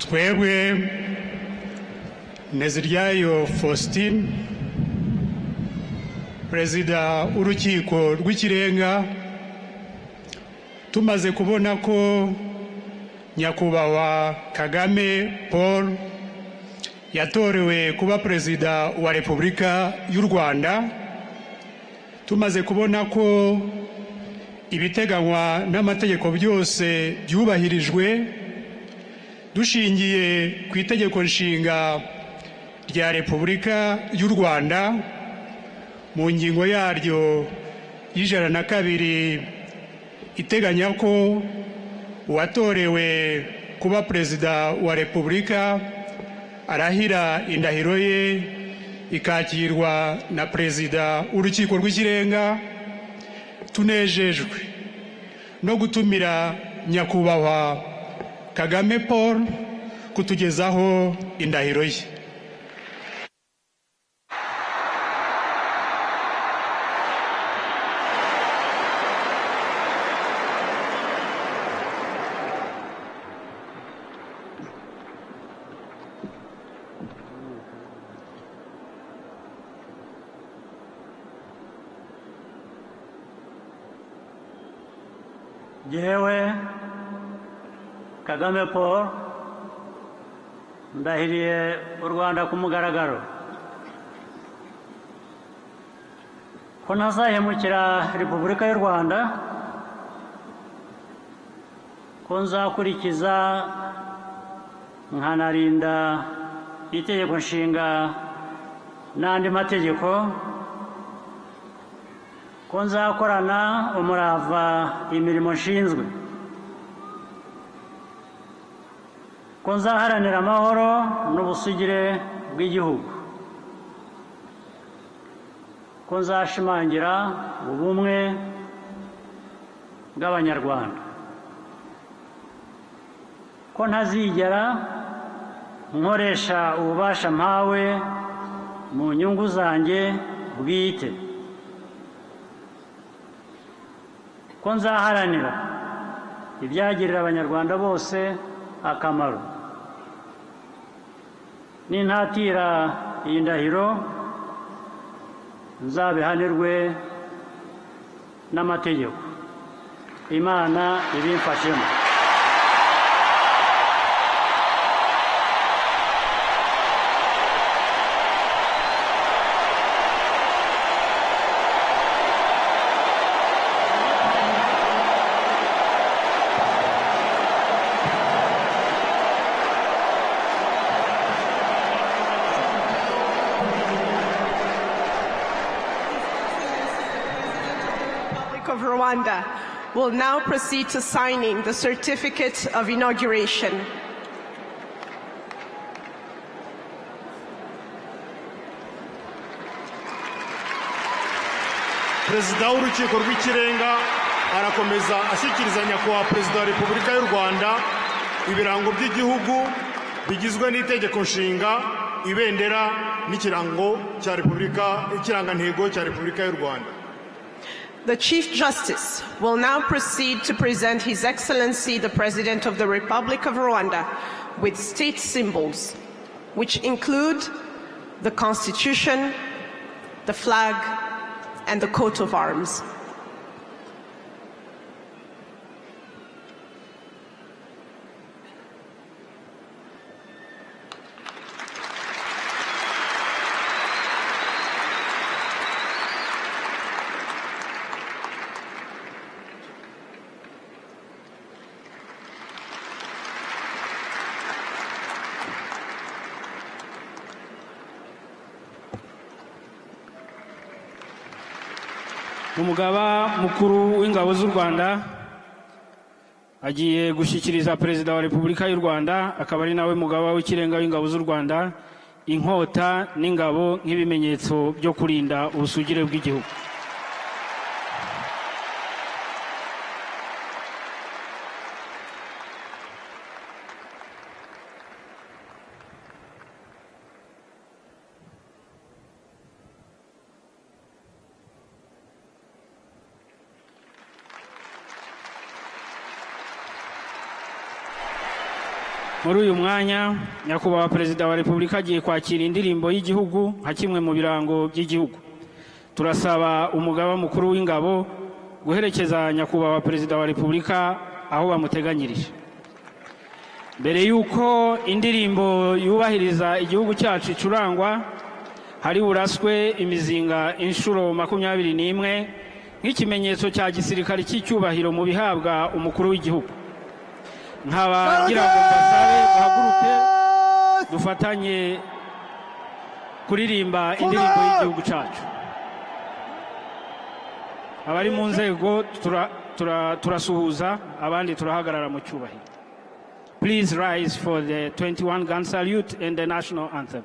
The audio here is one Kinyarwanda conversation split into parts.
twebwe Nteziryayo Faustin Perezida w'Urukiko rw'Ikirenga tumaze kubona ko Nyakubahwa Kagame Paul yatorewe kuba Perezida wa Repubulika y'u Rwanda, tumaze kubona ko ibiteganywa n'amategeko byose byubahirijwe dushingiye ku itegeko nshinga rya Repubulika y'u Rwanda mu ngingo yaryo y'102 iteganya ko uwatorewe kuba Perezida wa Repubulika arahira indahiro ye ikakirwa na Perezida w'Urukiko rw'Ikirenga. Tunejejwe no gutumira Nyakubahwa Kagame Paul kutugezaho indahiro ye. Jewe Kagame Paul ndahiriye u Rwanda ku mugaragaro ko ntazahemukira Repubulika y'u Rwanda, ko nzakurikiza nkanarinda itegeko nshinga n'andi mategeko, ko nzakorana umurava imirimo nshinzwe, ko nzaharanira amahoro n'ubusugire bw'igihugu, ko nzashimangira ubumwe bw'Abanyarwanda, ko ntazigera nkoresha ububasha mpawe mu nyungu zanjye bwite, ko nzaharanira ibyagirira Abanyarwanda bose akamaro. Nintatira iyi ndahiro nzabihanirwe n'amategeko. Imana ibimfashemo. Of Rwanda will now proceed to signing the certificate of inauguration. Perezida w'Urukiko rw'Ikirenga arakomeza ashyikiriza Nyakubahwa Perezida wa Repubulika y'u Rwanda ibirango by'igihugu bigizwe n'itegeko nshinga, ibendera n'ikirango cya Repubulika, ikirangantego cya Repubulika y'u Rwanda. The Chief Justice will now proceed to present His Excellency the President of the Republic of Rwanda with state symbols, which include the Constitution, the flag, and the coat of arms. Umugaba mukuru w'ingabo z'u Rwanda agiye gushyikiriza Perezida wa Repubulika y'u Rwanda, akaba ari nawe mugaba w'ikirenga w'ingabo z'u Rwanda, inkota n'ingabo nk'ibimenyetso byo kurinda ubusugire bw'igihugu. muri uyu mwanya nyakubahwa perezida wa repubulika agiye kwakira indirimbo y'igihugu nka kimwe mu birango by'igihugu. Turasaba umugaba mukuru w'ingabo guherekeza nyakubahwa perezida wa repubulika aho bamuteganyirije. Mbere yuko indirimbo yubahiriza igihugu cyacu icurangwa, hari buraswe imizinga inshuro 21 nk'ikimenyetso cya gisirikare cy'icyubahiro mu bihabwa umukuru w'igihugu. Nkaba ngira ngo mbasabe bahaguruke dufatanye kuririmba indirimbo y'igihugu cyacu. Abari mu nzego turasuhuza, abandi turahagarara mu cyubahiro. Please rise for the 21 gun salute and the national anthem.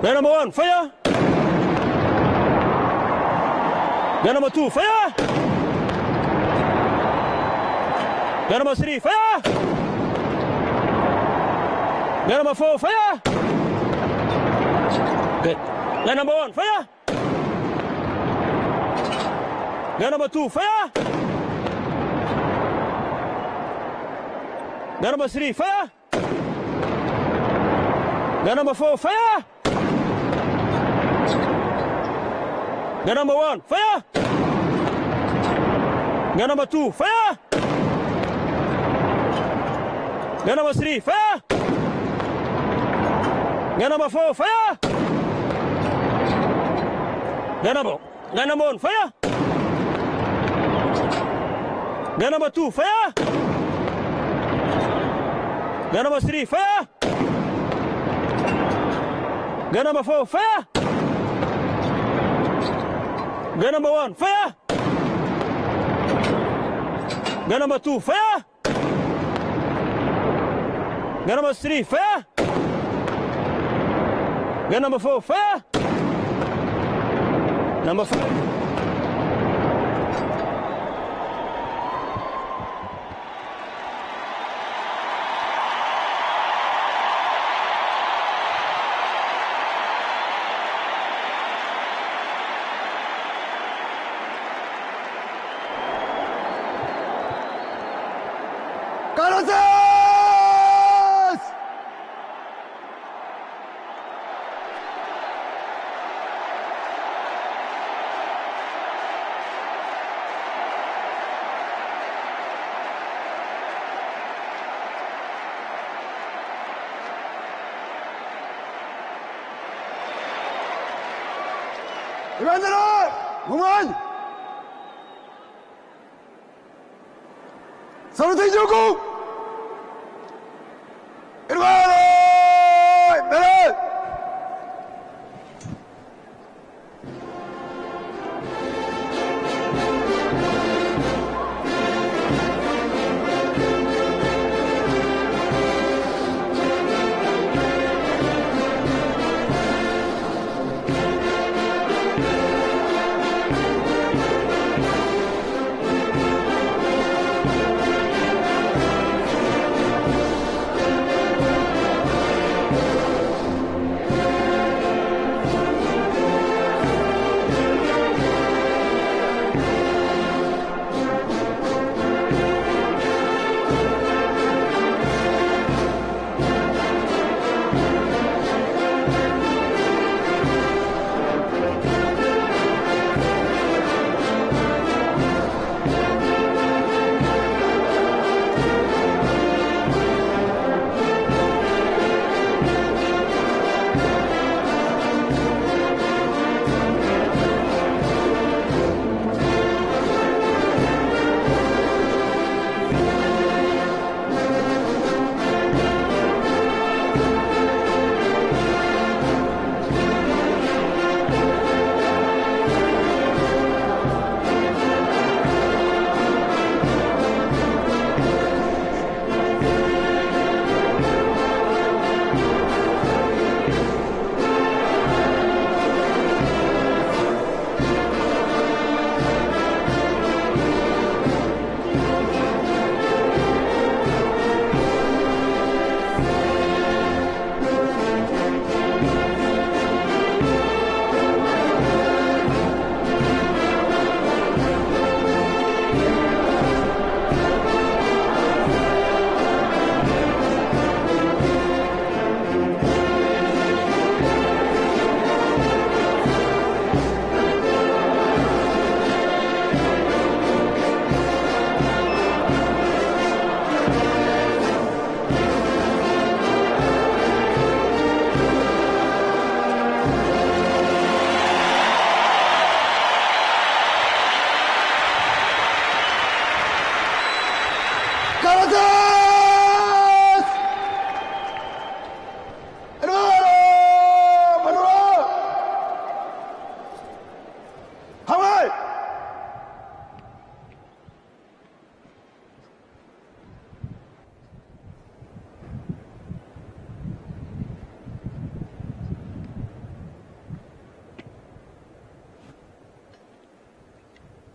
Man number 1, fire! Man number 2, fire! Man number 3, fire! Man number 4, fire! Good. Man number 1, fire! Man number 2, fire! Man number 3, fire! Man number 4, fire! Man number 1, fire! Man number 2, fire! Man number 3, fire! Man number 4, fire! Man number 1, fire! Man number 2, fire! Man number 3, fire! Man number 4, fire! Man number 1, fire! Man number 2, fire! Man number 3, fire! Man number 4, fire! Number 5. 의원들은 공안 서울대 지역국 일반을 매를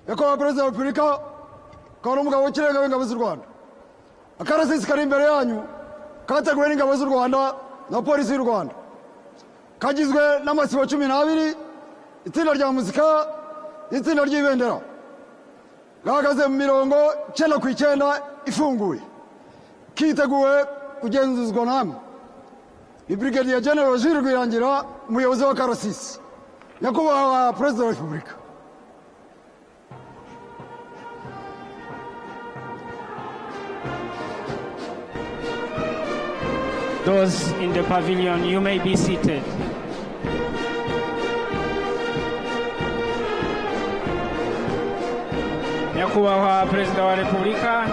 nyakubahwa perezida wa repubulika akaba n'umugabo w'ikirenga w'ingabo z'u rwanda. akarasisi kari imbere yanyu kateguwe n'ingabo z'u rwanda na polisi y'u rwanda, kagizwe n'amasibo 12, itsinda rya muzika n'itsinda ry'ibendera, gahagaze mu mirongo 9 ifunguye, kiteguwe kugenzuzwa namwe. ni Brigadier General Jules Rwirangira, umuyobozi w'akarasisi. nyakubahwa perezida wa repubulika, Those in the pavilion, you may be seated. Nyakubahwa Perezida wa Repubulika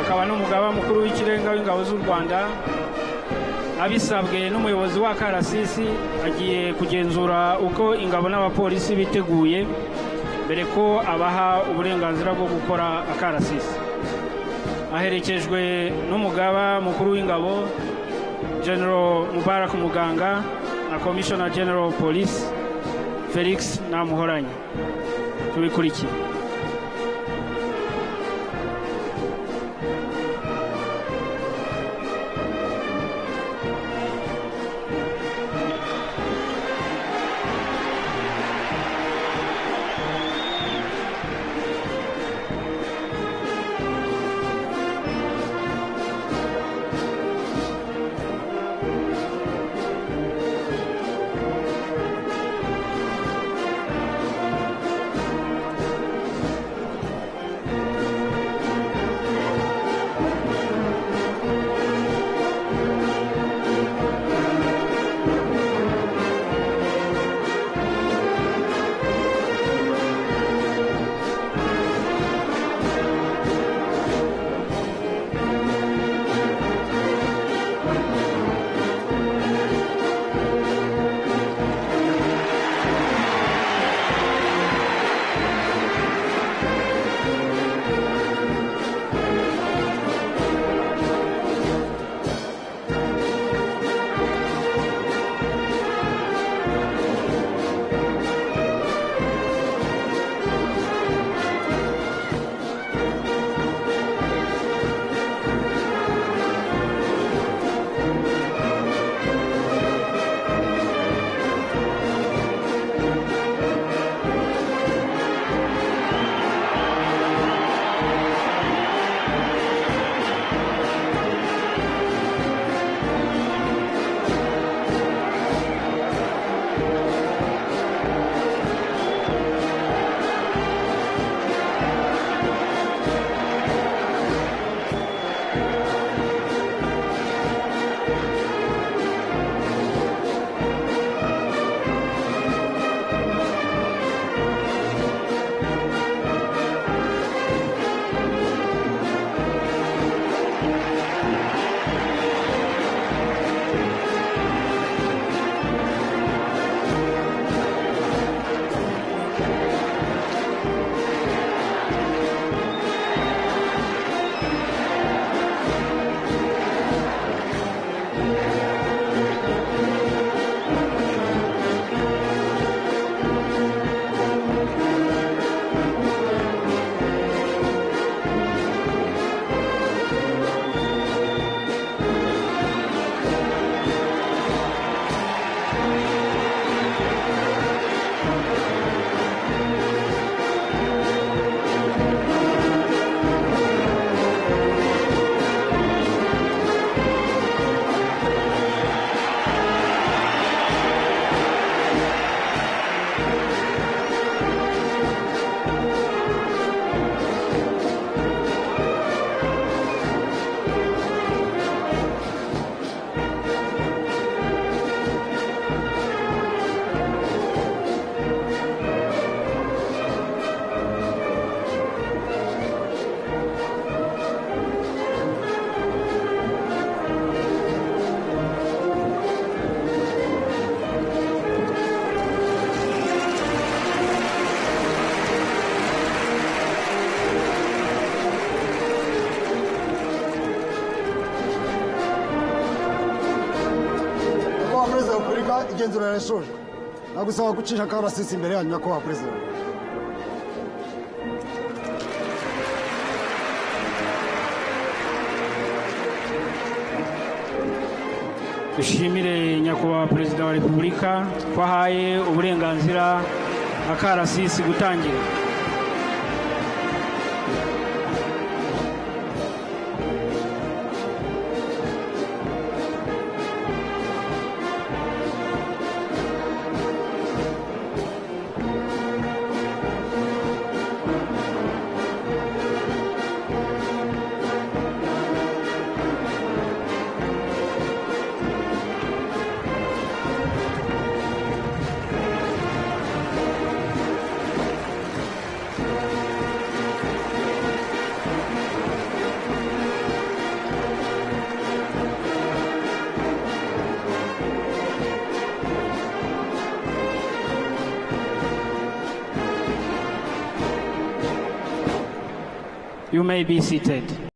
akaba n'umugaba mukuru w'ikirenga w'ingabo z'u Rwanda, abisabwe n'umuyobozi wa karasisi, agiye kugenzura uko ingabo n'abapolisi biteguye mbere ko abaha uburenganzira bwo gukora akarasisi. Aherekejwe n'umugaba mukuru w'ingabo General Mubarak Muganga na Commissioner General of Police Felix Namuhoranye. Tubikurikiye. igenzura yarashojwe. nagusaba gucisha akarasisi imbere yanyu nyakubahwa perezida. dushimire nyakubahwa perezida wa repubulika ko ahaye uburenganzira akarasisi gutangira. You may be seated.